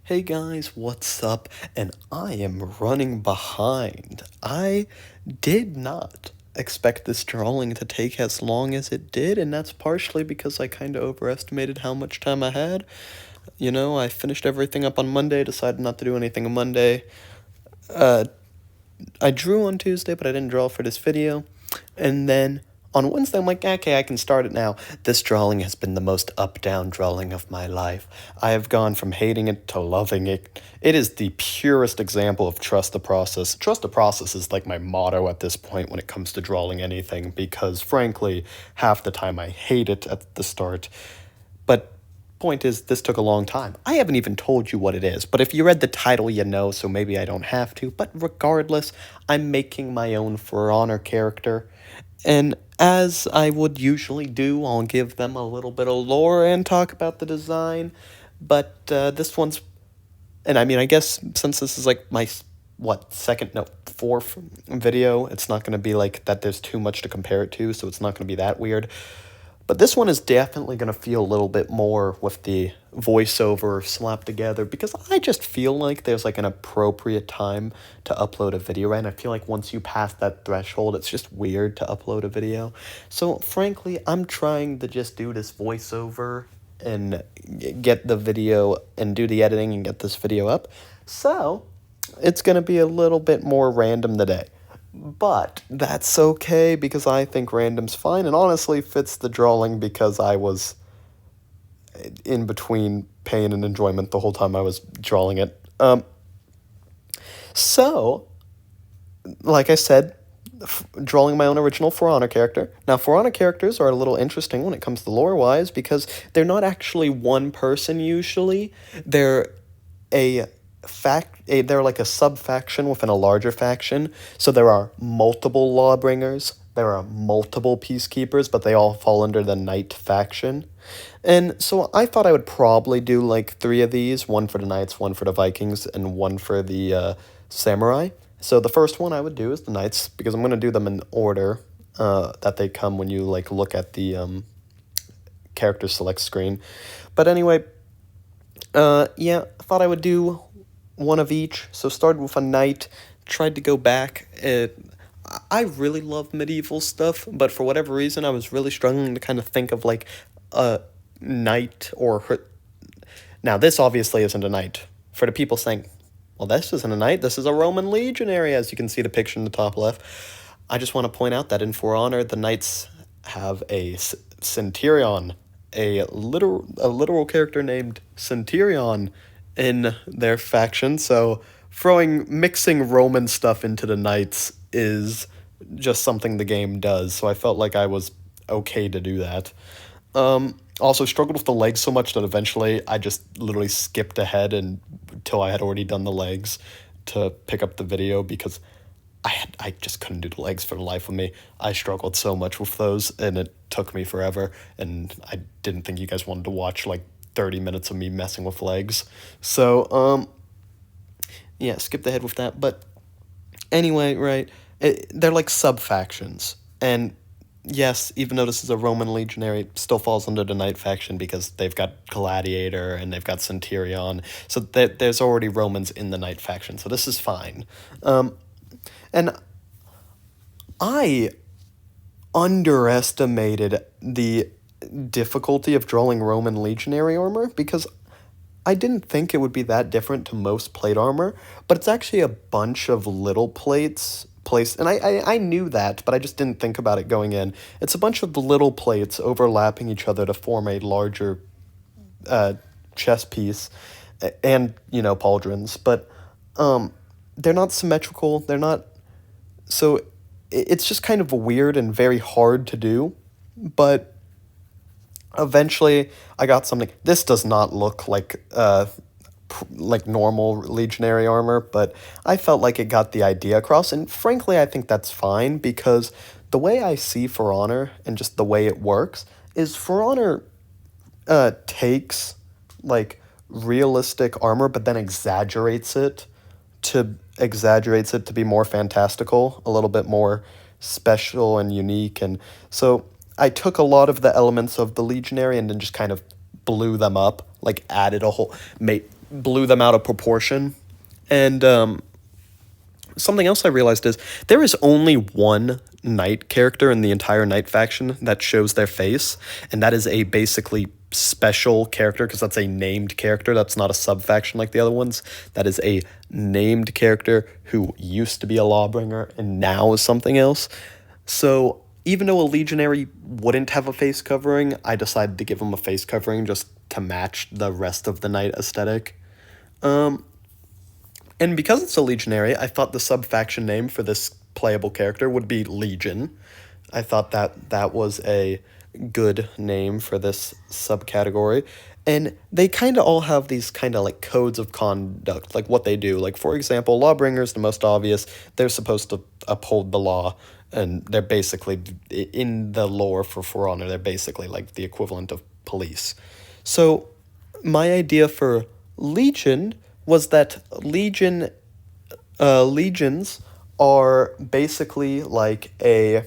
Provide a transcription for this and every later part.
Hey guys, what's up? And I am running behind. I did not expect this drawing to take as long as it did, and that's partially because I kind of overestimated how much time I had. I finished everything up on Monday, decided not to do anything on Monday. Uh, I drew on Tuesday, but I didn't draw for this video. And then on Wednesday, I'm like, okay, I can start it now. This drawing has been the most up-down drawing of my life. I have gone from hating it to loving it. It is the purest example of trust the process. Trust the process is like my motto at this point when it comes to drawing anything, because frankly, half the time I hate it at the start. But point is, this took a long time. I haven't even told you what it is, but if you read the title, you know, so maybe I don't have to. But regardless, I'm making my own For Honor character. And as I would usually do, I'll give them a little bit of lore and talk about the design. But this one's, and I mean, I guess since this is like my, fourth video, it's not going to be like that there's too much to compare it to, so it's not going to be that weird. But this one is definitely going to feel a little bit more with the voiceover slapped together, because I just feel like there's like an appropriate time to upload a video, right? And I feel like once you pass that threshold, it's just weird to upload a video. So frankly, I'm trying to just do this voiceover and get the video and do the editing and get this video up. So it's going to be a little bit more random today. But that's okay, because I think random's fine, and honestly fits the drawing because I was in between pain and enjoyment the whole time I was drawing it. So, like I said, drawing my own original For Honor character. Now, For Honor characters are a little interesting when it comes to lore-wise, because they're not actually one person usually. They're they're like a sub-faction within a larger faction. So there are multiple Lawbringers, there are multiple Peacekeepers, but they all fall under the Knight faction. And so I thought I would probably do like 3 of these, one for the Knights, one for the Vikings, and one for the Samurai. So the first one I would do is the Knights, because I'm going to do them in order that they come when you like look at the character select screen. But anyway, yeah, I thought I would do one of each. So started with a knight, tried to go back. I really love medieval stuff, but for whatever reason, I was really struggling to kind of think of like a knight or her. Now, this obviously isn't a knight. For the people saying, well, this isn't a knight, this is a Roman legionary, as you can see the picture in the top left. I just want to point out that in For Honor, the knights have a centurion, a literal character named Centurion in their faction. So mixing Roman stuff into the knights is just something the game does. So I felt like I was okay to do that. Also struggled with the legs so much that eventually I just literally skipped ahead until I had already done the legs to pick up the video, because I just couldn't do the legs for the life of me. I struggled so much with those, and it took me forever, and I didn't think you guys wanted to watch like 30 minutes of me messing with legs. So, yeah, skipped ahead with that. But anyway, right, they're like sub-factions. And yes, even though this is a Roman legionary, it still falls under the Knight faction, because they've got Gladiator and they've got Centurion. So there's already Romans in the Knight faction, so this is fine. And I underestimated the difficulty of drawing Roman legionary armor, because I didn't think it would be that different to most plate armor, but it's actually a bunch of little plates placed, and I knew that, but I just didn't think about it going in. It's a bunch of little plates overlapping each other to form a larger chest piece, and, pauldrons, but they're not symmetrical, they're not, so it's just kind of weird and very hard to do, but eventually I got something. This does not look like normal legionary armor, but I felt like it got the idea across, and frankly I think that's fine, because the way I see For Honor and just the way it works is For Honor takes like realistic armor but then exaggerates it to be more fantastical, a little bit more special and unique. And so I took a lot of the elements of the legionary and then just kind of blew them up, like added a whole blew them out of proportion. And something else I realized is there is only one Knight character in the entire Knight faction that shows their face, and that is a basically special character because that's a named character. That's not a sub faction like the other ones. That is a named character who used to be a Lawbringer and now is something else. So even though a Legionary wouldn't have a face covering, I decided to give him a face covering just to match the rest of the Knight aesthetic. And because it's a Legionary, I thought the sub-faction name for this playable character would be Legion. I thought that was a good name for this subcategory. And they kind of all have these kind of like codes of conduct, like what they do. Like, for example, Lawbringers, the most obvious, they're supposed to uphold the law. And they're basically, in the lore For Honor, they're basically like the equivalent of police. So my idea for Legion was that legions are basically like a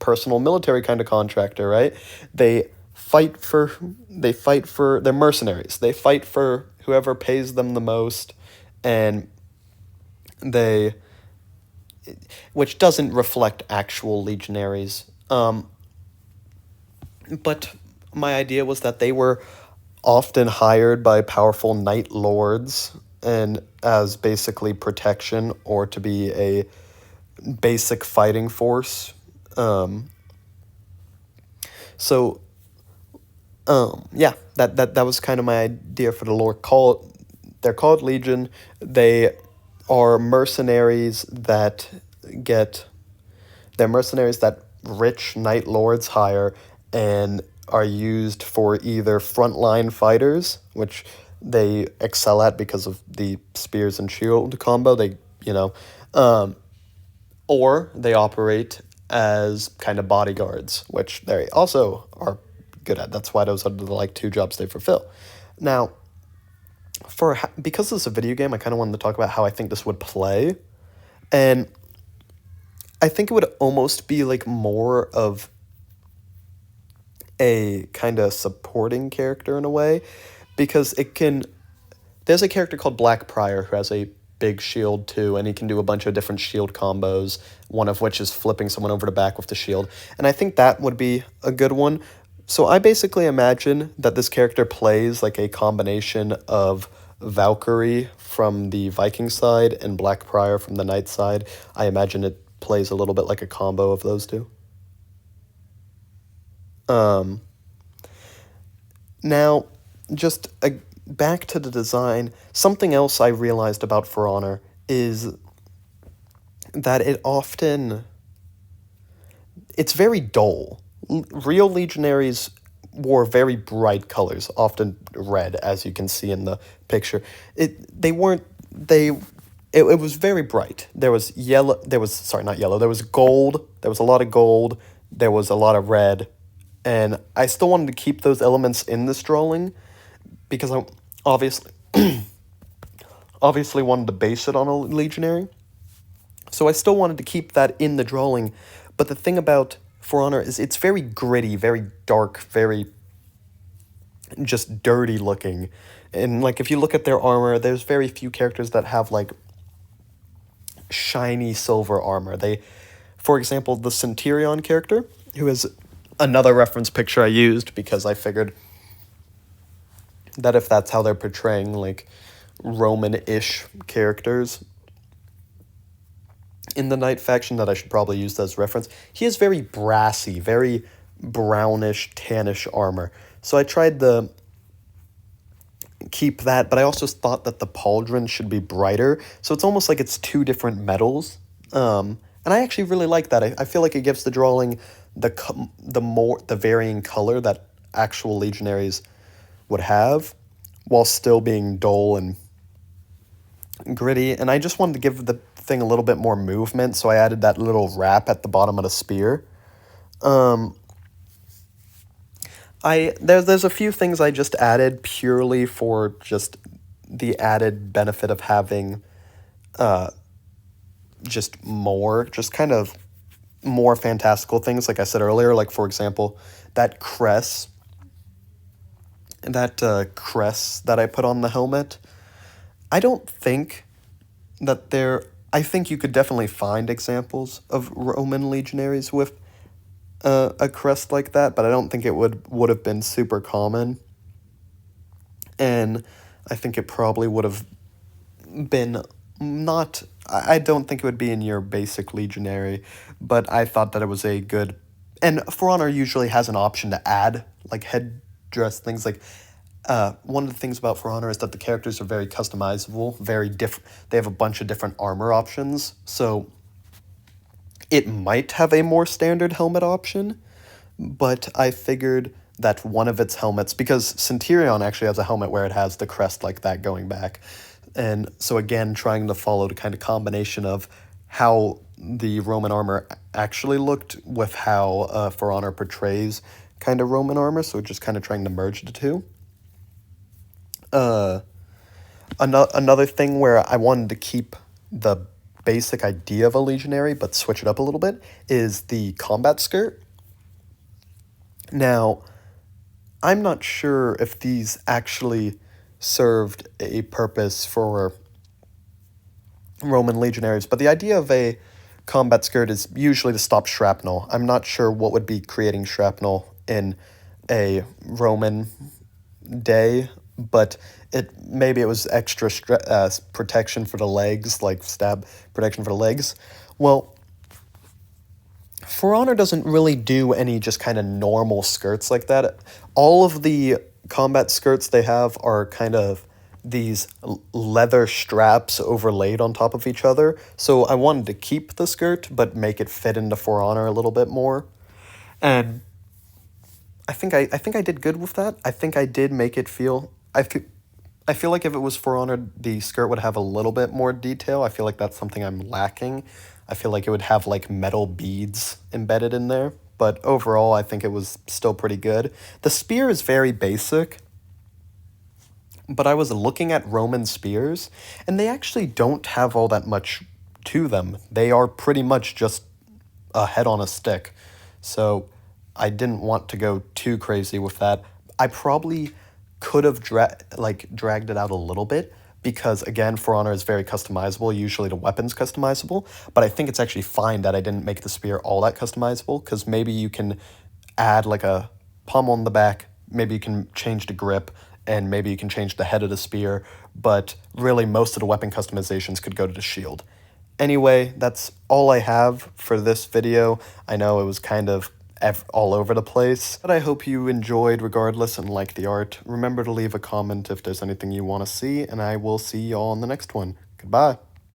personal military kind of contractor, right? They they're mercenaries. They fight for whoever pays them the most, and they which doesn't reflect actual legionaries. But my idea was that they were often hired by powerful knight lords and as basically protection or to be a basic fighting force. So yeah, that was kind of my idea for the lore. They're called Legion. They are mercenaries that get they're mercenaries that rich knight lords hire and are used for either frontline fighters, which they excel at because of the spears and shield combo. Or they operate as kind of bodyguards, which they also are good at. That's why those are the like two jobs they fulfill. Now, because this is a video game, I kind of wanted to talk about how I think this would play, and I think it would almost be like more of a kind of supporting character in a way, because there's a character called Black Prior who has a big shield too, and he can do a bunch of different shield combos, one of which is flipping someone over the back with the shield, and I think that would be a good one. So I basically imagine that this character plays like a combination of Valkyrie from the Viking side and Black Prior from the Knight side. I imagine it plays a little bit like a combo of those two. Now, just back to the design, something else I realized about For Honor is that it's very dull. Real legionaries wore very bright colors, often red, as you can see in the picture. It was very bright. There was not yellow, there was gold, there was a lot of gold, there was a lot of red, and I still wanted to keep those elements in this drawing because I obviously wanted to base it on a legionary. So I still wanted to keep that in the drawing, but the thing about For Honor is it's very gritty, very dark, very just dirty looking. And like if you look at their armor, there's very few characters that have like shiny silver armor. For example, the Centurion character, who is another reference picture I used because I figured that if that's how they're portraying like Roman-ish characters in the Knight faction, that I should probably use that as reference. He is very brassy, very brownish, tannish armor. So I tried to keep that, but I also thought that the pauldron should be brighter. So it's almost like it's two different metals. And I actually really like that. I feel like it gives the drawing the varying color that actual legionaries would have, while still being dull and gritty. And I just wanted to give the thing a little bit more movement, so I added that little wrap at the bottom of the spear. There's a few things I just added purely for just the added benefit of having just kind of more fantastical things, like I said earlier, like for example, that crest that I put on the helmet. I don't think that there. I think you could definitely find examples of Roman legionaries with a crest like that, but I don't think it would have been super common. And I think it probably would have been not. I don't think it would be in your basic legionary, but I thought that it was a good. And For Honor usually has an option to add like headdress things. Like one of the things about For Honor is that the characters are very customizable, very different. They have a bunch of different armor options, so it might have a more standard helmet option, but I figured that one of its helmets, because Centurion actually has a helmet where it has the crest like that going back. And so, again, trying to follow the kind of combination of how the Roman armor actually looked with how For Honor portrays kind of Roman armor, so just kind of trying to merge the two. Another thing where I wanted to keep the basic idea of a legionary but switch it up a little bit is the combat skirt. Now, I'm not sure if these actually served a purpose for Roman legionaries, but the idea of a combat skirt is usually to stop shrapnel. I'm not sure what would be creating shrapnel in a Roman day, but maybe it was extra protection for the legs, like stab protection for the legs. Well, For Honor doesn't really do any just kind of normal skirts like that. All of the combat skirts they have are kind of these leather straps overlaid on top of each other. So I wanted to keep the skirt, but make it fit into For Honor a little bit more. And I think I did good with that. I think I did make it feel. I feel like if it was For Honor, the skirt would have a little bit more detail. I feel like that's something I'm lacking. I feel like it would have like metal beads embedded in there. But overall, I think it was still pretty good. The spear is very basic, but I was looking at Roman spears, and they actually don't have all that much to them. They are pretty much just a head on a stick. So I didn't want to go too crazy with that. I probably could have dragged it out a little bit because again, For Honor is very customizable. Usually the weapon's customizable, but I think it's actually fine that I didn't make the spear all that customizable because maybe you can add like a pommel on the back, maybe you can change the grip, and maybe you can change the head of the spear, but really most of the weapon customizations could go to the shield. Anyway, that's all I have for this video. I know it was kind of all over the place, but I hope you enjoyed regardless and liked the art. Remember to leave a comment if there's anything you want to see, and I will see y'all in the next one. Goodbye.